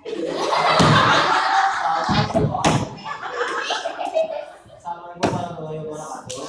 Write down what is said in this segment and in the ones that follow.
Assalamualaikum warahmatullahi wabarakatuh.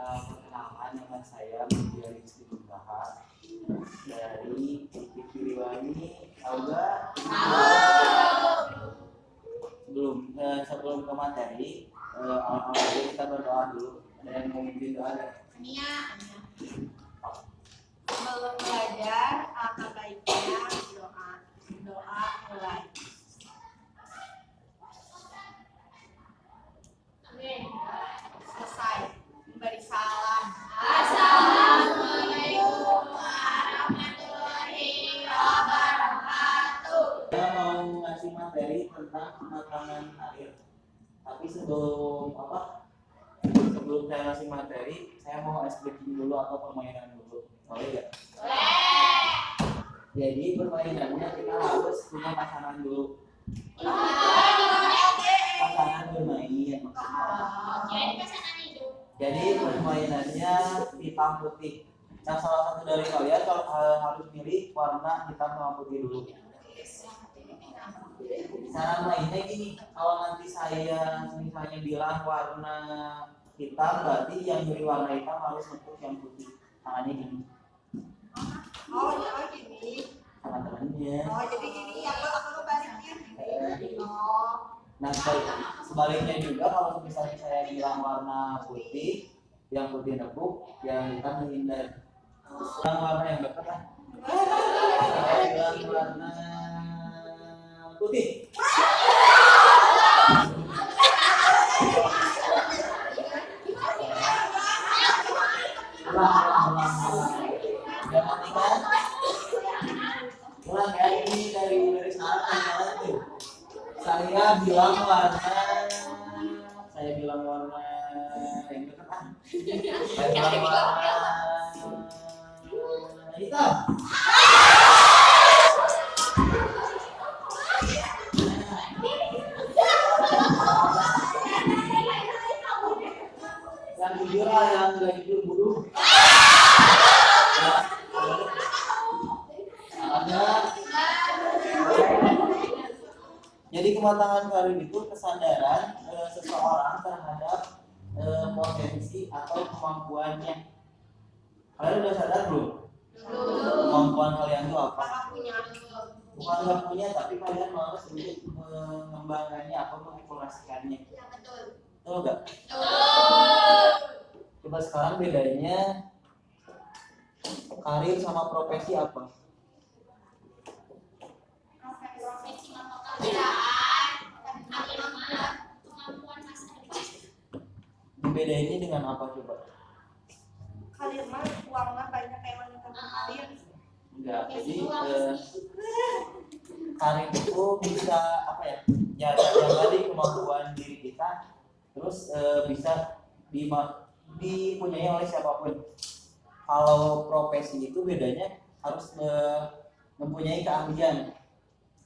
Perkenalkan, nama saya Muhammad Istimewa dari Fikiriwani Auga. Sebelum ke materi, awal-awal kita berdoa dulu. Ada yang mau memimpin doa? Sebelum belajar, alangkah baiknya doa mulai. Amin. Selesai. Memberi salam. Assalamualaikum warahmatullahi wabarakatuh. Saya mau ngasih materi tentang kematangan air. Tapi sebelum saya ngasih materi, saya mau ice breaking dulu atau permainan dulu. Boleh ya? Jadi permainannya kita harus punya pasangan dulu. Pasangan bermain. Jadi permainannya hitam putih. Yang salah satu dari kalian kalau harus milih warna hitam sama putih dulu. Cara mainnya gini, kalau nanti saya misalnya bilang warna hitam, berarti yang beri warna hitam harus untuk yang putih. Tangannya gini. Oh gini. Tangan-tangannya. Oh jadi gini, aku balikin gini. Oh. Nah sebaliknya juga kalau misalnya saya bilang warna putih, yang putih nebuk, yang hitam menghindar. Yang warna yang dekat kan? Saya bilang warna putih. Ulang. Jangan ingat. Ulang ya, ini dari sekarang tuh. Saya bilang warna yang dekat kan? Saya bilang warna hitam. Yang jujur lah, yang gak jujur bodoh. Ada. Jadi kematangan karir itu kesadaran seseorang terhadap potensi atau kemampuannya. Kalian udah sadar belum? Kemampuan kalian itu apa? Bukan nggak punya, tapi kalian malas untuk mengembangkannya atau mengeksplorasikannya. Betul nggak? Coba sekarang bedanya karir sama profesi apa? Dibedainnya dengan apa coba? Karir mah uangnya banyak kayak wanita karir. Enggak, jadi karir itu bisa apa ya? Ya tadi kemampuan diri kita, terus bisa dipunyai oleh siapapun. Kalau profesi itu bedanya harus mempunyai keahlian.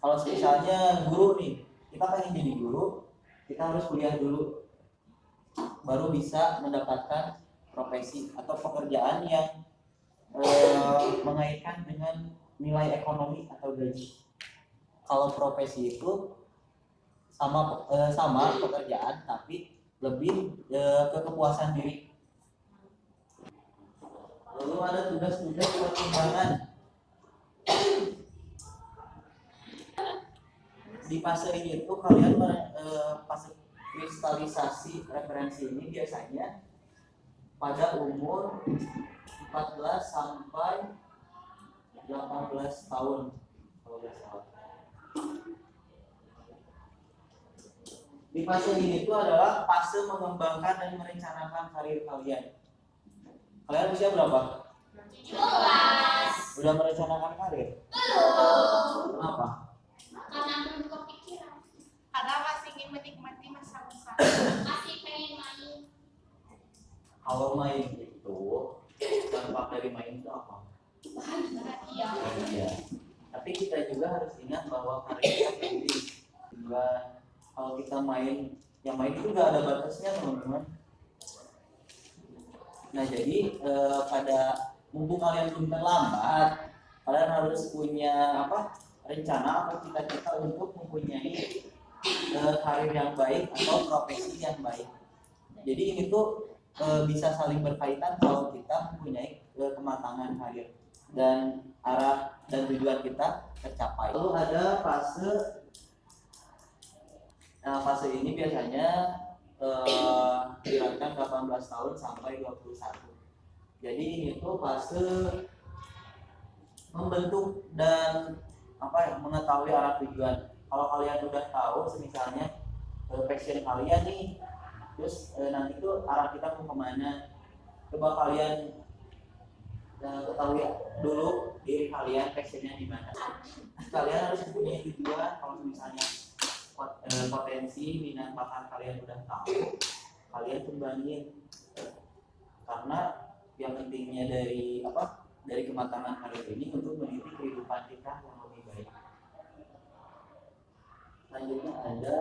Kalau misalnya guru nih, kita pengen jadi guru, kita harus kuliah dulu, baru bisa mendapatkan profesi atau pekerjaan yang mengaitkan dengan nilai ekonomi atau gaji. Kalau profesi itu sama pekerjaan, tapi lebih ke kepuasan diri. Lalu ada tugas-tugas pertimbangan. Di fase ini tuh kalian fase kristalisasi referensi ini biasanya pada umur 14 sampai 18 tahun kalau nggak salah. Di fase ini itu adalah fase mengembangkan dan merencanakan karir kalian. Kalian usia berapa? 17. Udah merencanakan karir? Belum. Kenapa? Karena belum kepikiran. Karena masih ingin menikmati masa-masa. Masih pengen main. Kalau main itu dampak dari main itu apa? Bahagia. Ya. Tapi kita juga harus ingat bahwa karir kita penting. Juga kalau kita main, yang main itu nggak ada batasnya teman-teman. Nah jadi pada mumpung kalian belum terlambat, kalian harus punya rencana atau cita-cita untuk mempunyai karir yang baik atau profesi yang baik. Jadi ini tuh bisa saling berkaitan kalau kita mempunyai kematangan karir dan arah dan tujuan kita tercapai. Lalu ada fase ini biasanya dilakukan 18 tahun sampai 21. Jadi ini tuh fase membentuk dan mengetahui arah tujuan. Kalau kalian udah tahu misalnya passion kalian nih, terus nanti tuh arah kita mau kemana, coba kalian ketahui dulu diri kalian passionnya di mana. Kalian harus punya tujuan. Kalau misalnya potensi minat bakat kalian udah tahu, kalian kembangin, karena yang pentingnya dari kematangan karir ini untuk meniti kehidupan kita yang lebih baik. Selanjutnya ada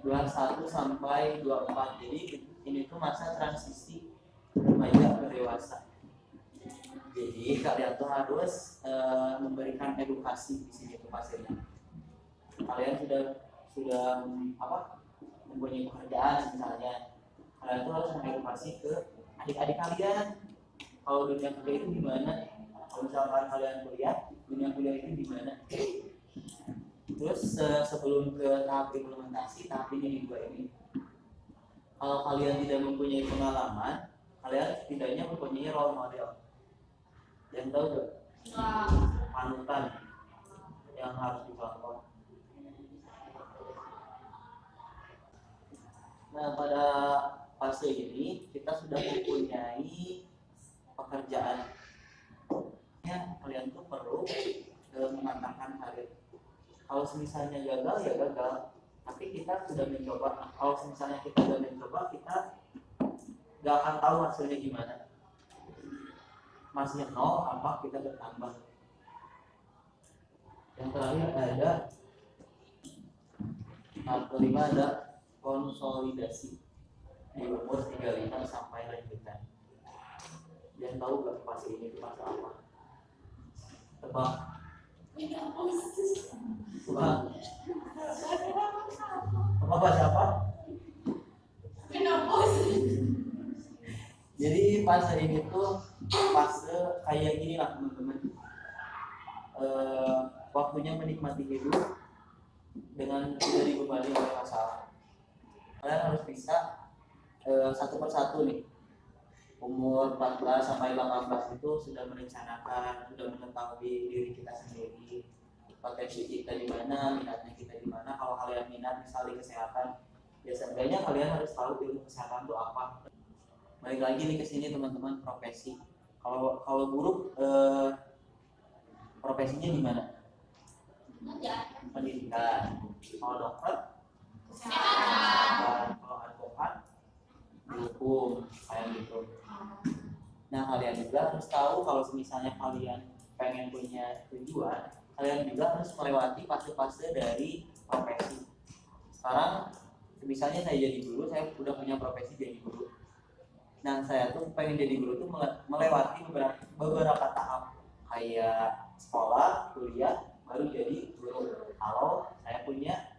21 sampai 24. Jadi ini tuh masa transisi remaja ke dewasa. Jadi kalian tuh harus memberikan edukasi di sini tuh pasirnya. Kalian sudah mempunyai pekerjaan misalnya, kalian tuh harus mengedukasi ke adik-adik kalian. Kalau dunia kerja itu gimana? Kalau misalkan kalian kuliah, dunia kuliah itu gimana? Terus sebelum ke tahap implementasi, tahap ini dua ini, kalau kalian tidak mempunyai pengalaman, kalian setidaknya mempunyai role model. Yang tahu gak? Panutan yang harus dicontoh. Nah, pada fase ini kita sudah mempunyai pekerjaan. Kalian tuh perlu mematangkan karir. Kalau misalnya gagal ya gagal, tapi kita sudah mencoba. Kalau misalnya kita sudah mencoba, kita nggak akan tahu hasilnya gimana. Masih nol apa kita bertambah. Yang terakhir ada tahap kelima ada konsolidasi di umur 35 sampai lanjutan. Yang tahu gak fase ini itu fase apa? Tebak. Apa siapa? Jadi fase ini tuh fase kayak gini lah teman-teman. Waktunya menikmati hidup dengan tidak dibebani oleh masalah. Kalian harus bisa satu persatu nih, umur 14 sampai 18 itu sudah merencanakan, sudah mengetahui diri kita sendiri, potensi kita di mana, minatnya kita di mana. Kalau kalian minat misalnya kesehatan, ya seenggaknya kalian harus tahu ilmu kesehatan itu apa. Balik lagi nih ke sini teman-teman, profesi. Kalau guru profesinya di mana? Pendidikan. Kalau dokter, kalau advokat, dihukum kayak gitu. Nah, kalian juga harus tahu kalau misalnya kalian pengen punya tujuan, kalian juga harus melewati fase-fase dari profesi. Sekarang misalnya saya jadi guru, saya udah punya profesi jadi guru. Nah, saya tuh pengen jadi guru tuh melewati beberapa tahap, kayak sekolah, kuliah, baru jadi guru. Kalau saya punya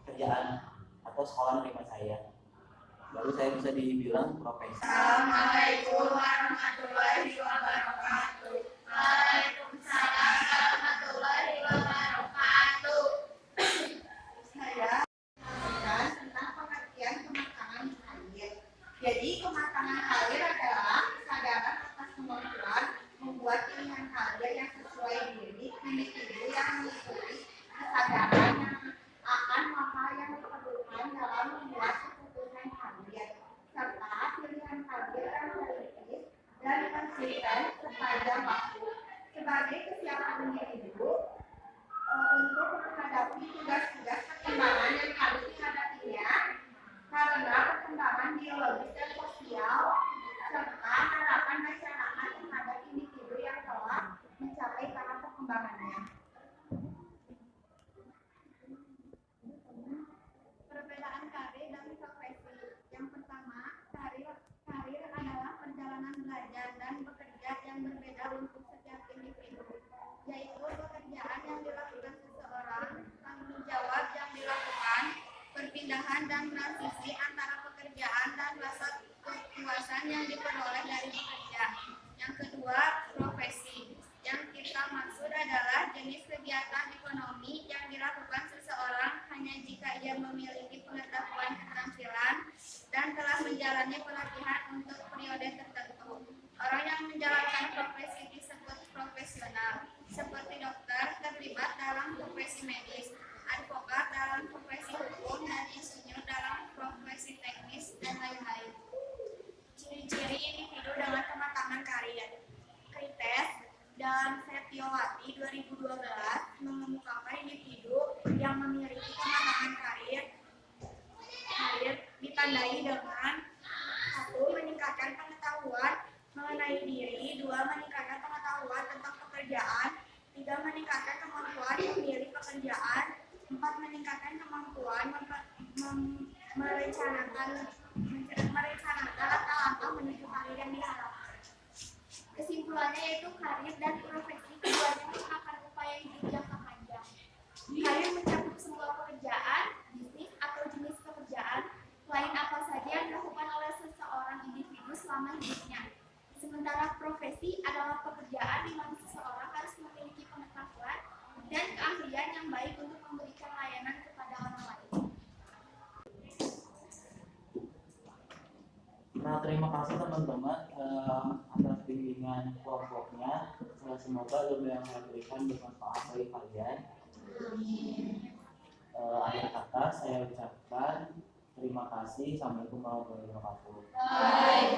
kerjaan atau sekolah menerima saya, baru saya bisa dibilang profesi. Assalamualaikum warahmatullahi wabarakatuh. Waalaikumsalam warahmatullahi wabarakatuh. Saya akan tentang pengertian kematangan karir. Jadi kematangan karir adalah kesadaran atas kemampuan membuat pilihan karir yang sesuai diri individu yang mengikuti kesadaran yang akan hal yang diperlukan dalam membuat keputusan karir, serta pilihan karir yang realistis dan konsisten sepanjang waktu sebagai kesiapan individu untuk menghadapi tugas-tugas perkembangan yang harus dihadapinya karena perkembangan biologis dan sosial serta harapan masyarakat terhadap individu yang telah mencapai tahap perkembangannya. Perbedaan karir dan profesi. Yang pertama, karir adalah perjalanan belajar berbeda untuk setiap individu, yaitu pekerjaan yang dilakukan seseorang, tanggung jawab yang dilakukan, perpindahan dan transisi antara pekerjaan dan rasa kepuasan yang diperoleh dari bekerja. Yang kedua, profesi. Yang kita maksud adalah jenis kegiatan ekonomi yang dilakukan seseorang hanya jika ia memiliki pengetahuan, keterampilan, dan telah menjalani pelatihan untuk periode tertentu. Orang yang menjalankan profesi disebut profesional, seperti dokter terlibat dalam profesi medis, advokat dalam profesi hukum, dan insinyur dalam profesi teknis, dan lain-lain. Ciri-ciri individu dengan kematangan karir. Krites dan Setiawati 2012 mengemukakan individu yang memiliki kematangan karir ditandai dengan 1. Meningkatkan pengetahuan mengenai diri, 2. Meningkatkan pengetahuan tentang pekerjaan, 3. Meningkatkan kemampuan memilih pekerjaan, 4. Meningkatkan kemampuan merencanakan langkah-langkah menuju karir yang diharapkan. Kesimpulannya yaitu karir dan profesi keduanya merupakan upaya hidup jangka panjang. Karir mencakup sebuah pekerjaan, bisnis, atau jenis pekerjaan lain apa saja yang dilakukan oleh seseorang individu selama hidupnya. Sementara profesi adalah pekerjaan di mana seseorang harus memiliki pengetahuan dan keahlian yang baik untuk memberikan layanan kepada orang lain. Nah, terima kasih teman-teman atas bimbingan kelompoknya. Semoga ilmu yang saya berikan bermanfaat bagi kalian. Akhir kata saya ucapkan terima kasih. Assalamualaikum warahmatullahi wabarakatuh.